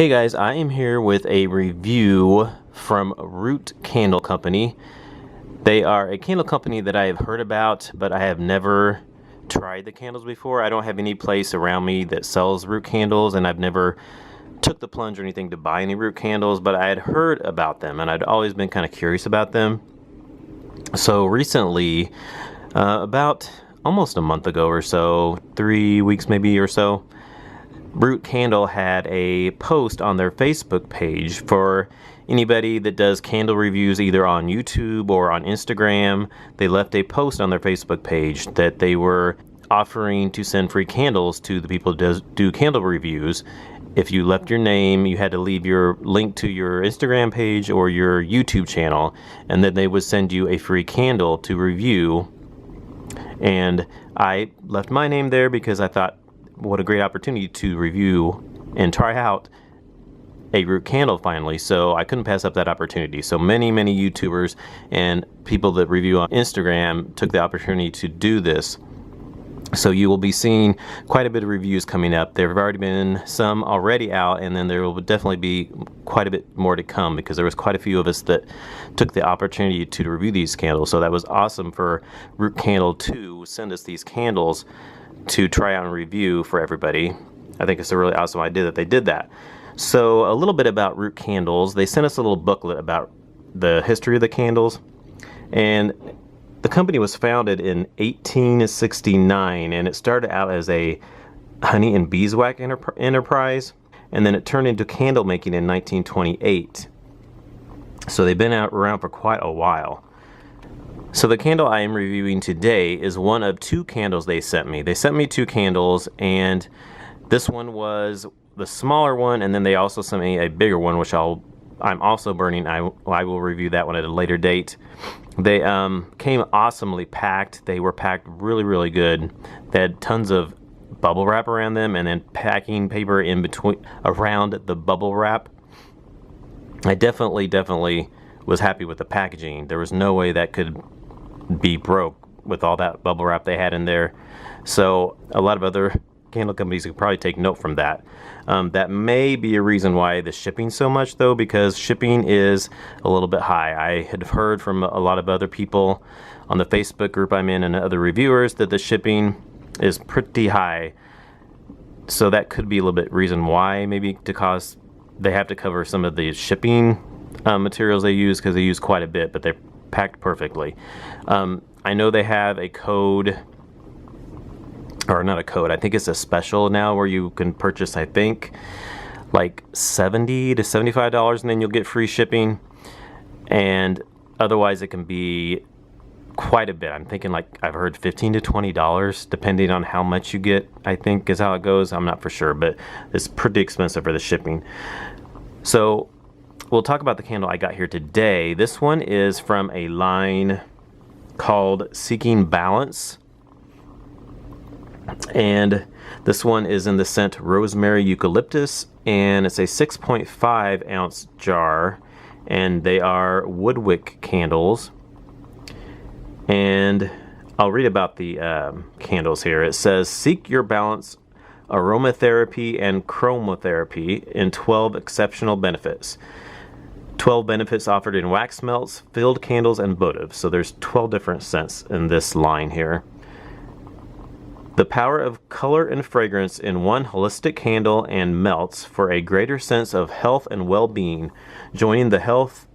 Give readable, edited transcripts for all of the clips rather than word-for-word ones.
Hey guys, I am here with a review from Root Candle Company. They are a candle company that I have heard about, but I have never tried the candles before. I don't have any place around me that sells root candles, and I've never took the plunge or anything to buy any root candles, but I had heard about them and I'd always been kind of curious about them. So recently, about almost a month ago or so, 3 weeks maybe or so, Root Candle had a post on their Facebook page for anybody that does candle reviews either on YouTube or on Instagram. They left a post on their Facebook page that they were offering to send free candles to the people who do candle reviews. If you left your name, you had to leave your link to your Instagram page or your YouTube channel, and then they would send you a free candle to review. And I left my name there because I thought, what a great opportunity to review and try out a root candle finally, so I couldn't pass up that opportunity. So many YouTubers and people that review on Instagram took the opportunity to do this. So you will be seeing quite a bit of reviews coming up. There have already been some already out, and then there will definitely be quite a bit more to come because there was quite a few of us that took the opportunity to review these candles. So that was awesome for Root Candle to send us these candles to try out and review for everybody. I think it's a really awesome idea that they did that. So a little bit about root candles. They sent us a little booklet about the history of the candles, and the company was founded in 1869, and it started out as a honey and beeswax enterprise, and then it turned into candle making in 1928. So they've been around for quite a while. So the candle I am reviewing today is one of two candles they sent me. They sent me two candles, and this one was the smaller one, and then they also sent me a bigger one, which I'm also burning. I will review that one at a later date. They came awesomely packed. They were packed really good. They had tons of bubble wrap around them, and then packing paper in between around the bubble wrap. I definitely was happy with the packaging. There was no way that could be broke with all that bubble wrap they had in there. So a lot of other candle companies could probably take note from that. That may be a reason why the shipping's so much, though, because shipping is a little bit high. I had heard from a lot of other people on the Facebook group I'm in and other reviewers that the shipping is pretty high. So that could be a little bit reason why, maybe to cause they have to cover some of the shipping materials they use, because they use quite a bit, but they're packed perfectly. I know they have a code, or not a code, I think it's a special now where you can purchase, I think, like $70 to $75, and then you'll get free shipping. And otherwise it can be quite a bit. I'm thinking, like, I've heard $15 to $20 depending on how much you get, I think is how it goes. I'm not for sure, but it's pretty expensive for the shipping. So we'll talk about the candle I got here today. This one is from a line called Seeking Balance, and this one is in the scent Rosemary Eucalyptus, and it's a 6.5 ounce jar, and they are woodwick candles. And I'll read about the candles here. It says, seek your balance, aromatherapy and chromotherapy in 12 exceptional benefits. 12 benefits offered in wax melts, filled candles, and votives. So there's 12 different scents in this line here. The power of color and fragrance in one holistic candle and melts for a greater sense of health and well-being, joining the health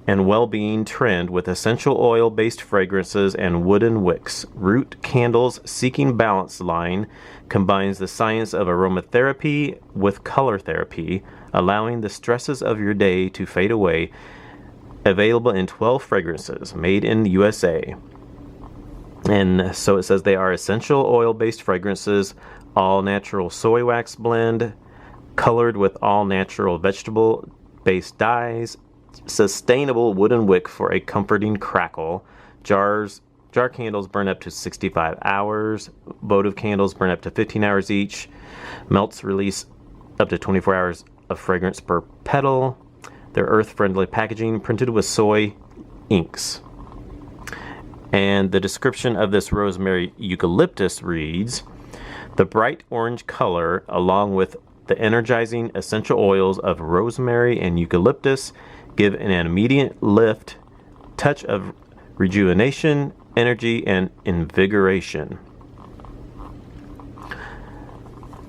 and well-being trend with essential oil-based fragrances and wooden wicks. Root Candle's Seeking Balance line combines the science of aromatherapy with color therapy, allowing the stresses of your day to fade away. Available in 12 fragrances, made in the USA. And so it says they are essential oil-based fragrances, all-natural soy wax blend, colored with all-natural vegetable-based dyes, sustainable wooden wick for a comforting crackle. Jar candles burn up to 65 hours. Votive candles burn up to 15 hours each. Melts release up to 24 hours of fragrance per petal. Their earth-friendly packaging printed with soy inks. And the description of this Rosemary Eucalyptus reads, the bright orange color, along with The energizing essential oils of rosemary and eucalyptus give an immediate lift, touch of rejuvenation, energy, and invigoration.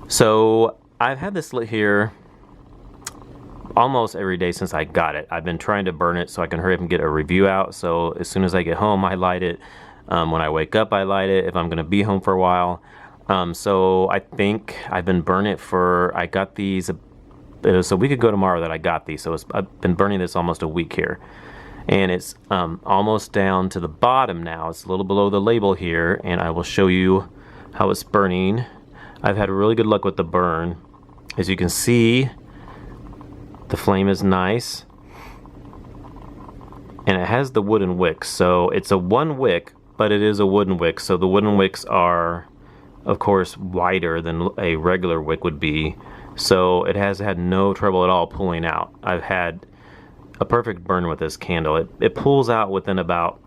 So I've had this lit here almost every day since I got it. I've been trying to burn it so I can hurry up and get a review out. So as soon as I get home, I light it. When I wake up, I light it if I'm going to be home for a while. So I think I've been burning it for, I got these, it was a week ago tomorrow that I got these. So I've been burning this almost a week here. And it's almost down to the bottom now. It's a little below the label here, and I will show you how it's burning. I've had really good luck with the burn. As you can see, the flame is nice. And it has the wooden wicks. So it's a one wick, but it is a wooden wick. So the wooden wicks are, of course, wider than a regular wick would be. So it has had no trouble at all pulling out. I've had a perfect burn with this candle. It pulls out within about,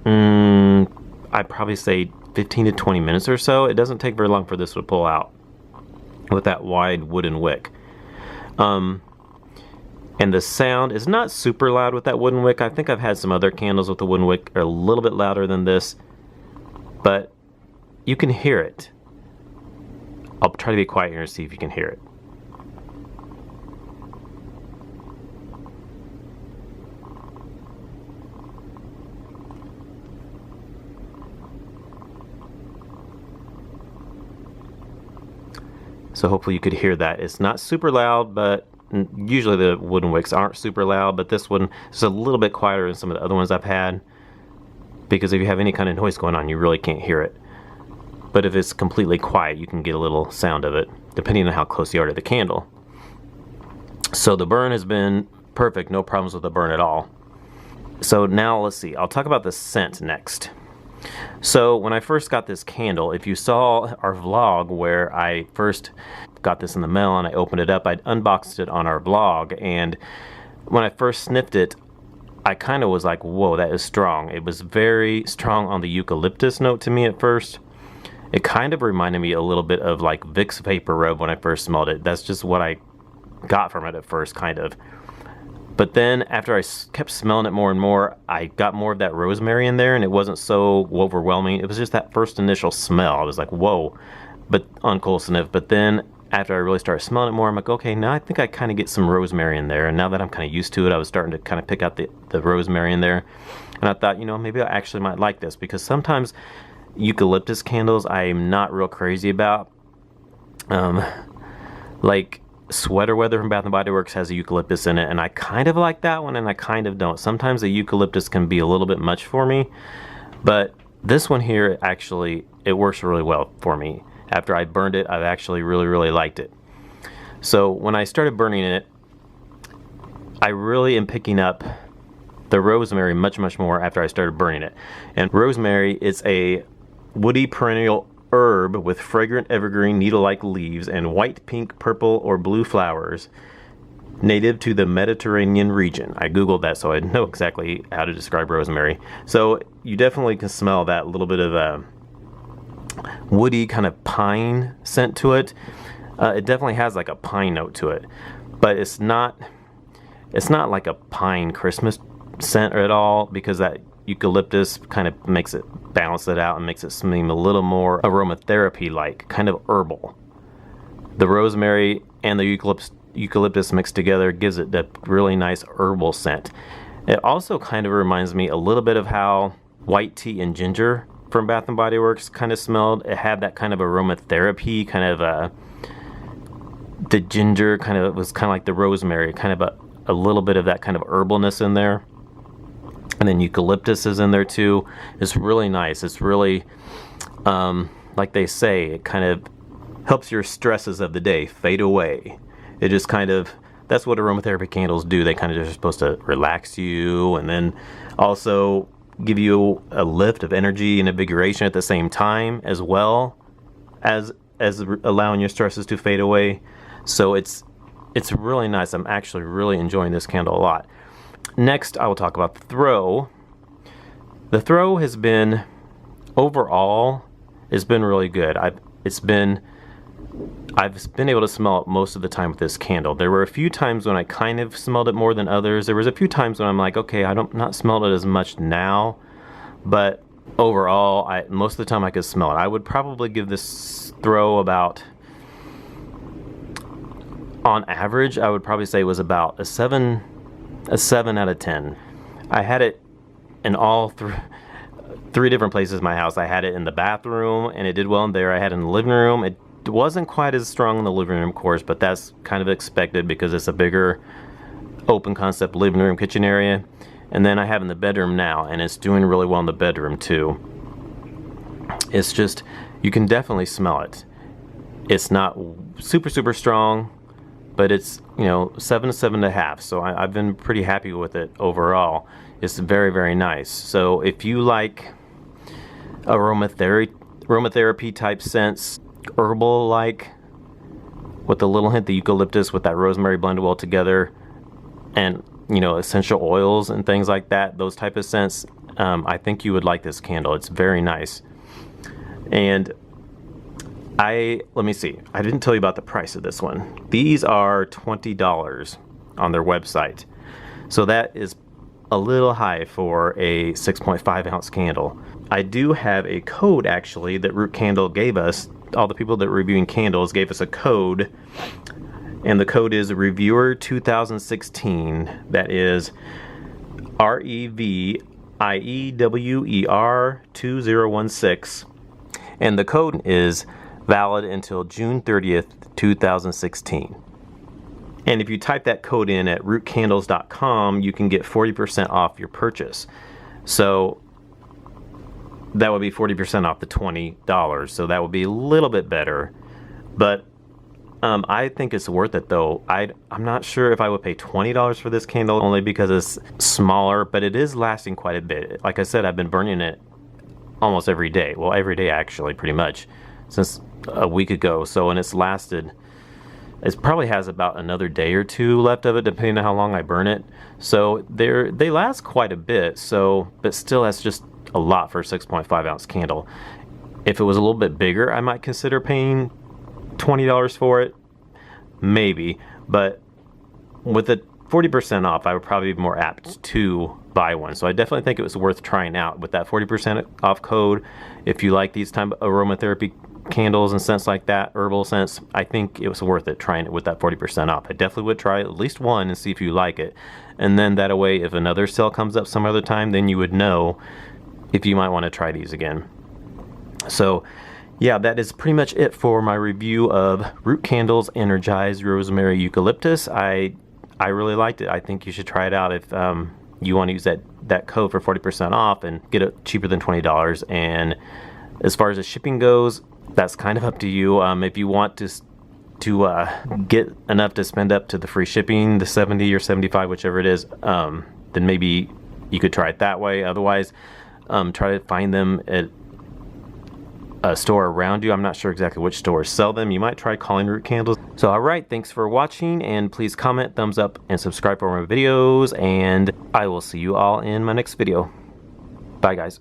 I'd probably say 15 to 20 minutes or so. It doesn't take very long for this to pull out with that wide wooden wick. And the sound is not super loud with that wooden wick. I think I've had some other candles with the wooden wick are a little bit louder than this, but you can hear it. I'll try to be quiet here and see if you can hear it. So hopefully you could hear that. It's not super loud, but usually the wooden wicks aren't super loud, but this one is a little bit quieter than some of the other ones I've had, because if you have any kind of noise going on, you really can't hear it. But if it's completely quiet, you can get a little sound of it, depending on how close you are to the candle. So the burn has been perfect, no problems with the burn at all. So now let's see, I'll talk about the scent next. So when I first got this candle, if you saw our vlog where I first got this in the mail and I opened it up, I'd unboxed it on our vlog, and when I first sniffed it, I kind of was like, whoa, that is strong. It was very strong on the eucalyptus note to me at first. It kind of reminded me a little bit of like Vicks Vapor Rub when I first smelled it. That's just what I got from it at first, kind of. But then after I kept smelling it more and more, I got more of that rosemary in there, and it wasn't so overwhelming. It was just that first initial smell. I was like, whoa, but on cold sniff. But then after I really started smelling it more, I'm like, okay, now I think I kind of get some rosemary in there. And now that I'm kind of used to it, I was starting to kind of pick out the rosemary in there. And I thought, you know, maybe I actually might like this, because sometimes eucalyptus candles I'm not real crazy about. Like Sweater Weather from Bath & Body Works has a eucalyptus in it, and I kind of like that one and I kind of don't. Sometimes the eucalyptus can be a little bit much for me, but this one here, actually, it works really well for me. After I burned it, I've actually really liked it. So when I started burning it, I really am picking up the rosemary much more after I started burning it. And rosemary is a woody perennial herb with fragrant evergreen needle-like leaves and white, pink, purple, or blue flowers, native to the Mediterranean region. I googled that so I know exactly how to describe rosemary. So you definitely can smell that little bit of a woody kind of pine scent to it. It definitely has like a pine note to it, but it's not like a pine Christmas scent at all, because that eucalyptus kind of makes it balance it out and makes it seem a little more aromatherapy like, kind of herbal. The rosemary and the eucalyptus mixed together gives it that really nice herbal scent. It also kind of reminds me a little bit of how white tea and ginger from Bath & Body Works kind of smelled. It had that kind of aromatherapy, kind of the ginger kind of was kind of like the rosemary, kind of a little bit of that kind of herbalness in there. And then eucalyptus is in there too. It's really nice. It's really, like they say, it kind of helps your stresses of the day fade away. It just kind of, that's what aromatherapy candles do. They kind of just are supposed to relax you and then also give you a lift of energy and invigoration at the same time, as well as allowing your stresses to fade away. So it's really nice. I'm actually really enjoying this candle a lot. Next, I will talk about the throw. The throw has been, overall, it's been really good. It's been I've been able to smell it most of the time with this candle. There were a few times when I kind of smelled it more than others. There was a few times when I'm like, okay, I don't not smell it as much now, but overall, most of the time I could smell it. I would probably give this throw about, on average, I would probably say it was about a 7 out of 10. I had it in all three different places in my house. I had it in the bathroom, and it did well in there. I had it in the living room. It wasn't quite as strong in the living room, of course, but that's kind of expected because it's a bigger open concept living room kitchen area. And then I have in the bedroom now, and it's doing really well in the bedroom too. It's just, you can definitely smell it. It's not super strong, but it's, you know, 7 to 7.5. So I've been pretty happy with it overall. It's very nice. So if you like aromatherapy type scents, herbal like, with a little hint of eucalyptus with that rosemary blended well together, and you know, essential oils and things like that, those type of scents, I think you would like this candle. It's very nice. And let me see, I didn't tell you about the price of this one. These are $20 on their website, so that is a little high for a 6.5 ounce candle. I do have a code actually that Root Candle gave us. All the people that are reviewing candles gave us a code, and the code is Reviewer 2016. That is REVIEWER 2016, and the code is valid until June 30th, 2016. And if you type that code in at rootcandles.com, you can get 40% off your purchase. So that would be 40% off the $20. So that would be a little bit better. But I think it's worth it though. I'm not sure if I would pay $20 for this candle, only because it's smaller, but it is lasting quite a bit. Like I said, I've been burning it almost every day. Well, every day actually, pretty much, since a week ago. So, and it's lasted, it probably has about another day or two left of it, depending on how long I burn it. So they last quite a bit. So, but still, that's just a lot for a 6.5 ounce candle. If it was a little bit bigger, I might consider paying $20 for it, maybe. But with the 40% off, I would probably be more apt to buy one. So I definitely think it was worth trying out with that 40% off code. If you like these type of aromatherapy candles and scents like that, herbal scents, I think it was worth it trying it with that 40% off. I definitely would try at least one and see if you like it. And then that way, if another sale comes up some other time, then you would know if you might want to try these again. So yeah, that is pretty much it for my review of Root Candles Energize Rosemary Eucalyptus. I really liked it. I think you should try it out if you want to use that code for 40% off and get it cheaper than $20. And as far as the shipping goes, that's kind of up to you. If you want to get enough to spend up to the free shipping, the 70 or 75, whichever it is, then maybe you could try it that way. Otherwise, try to find them at a store around you. I'm not sure exactly which stores sell them. You might try calling Root Candles. So alright, thanks for watching, and please comment, thumbs up, and subscribe for more videos, and I will see you all in my next video. Bye guys.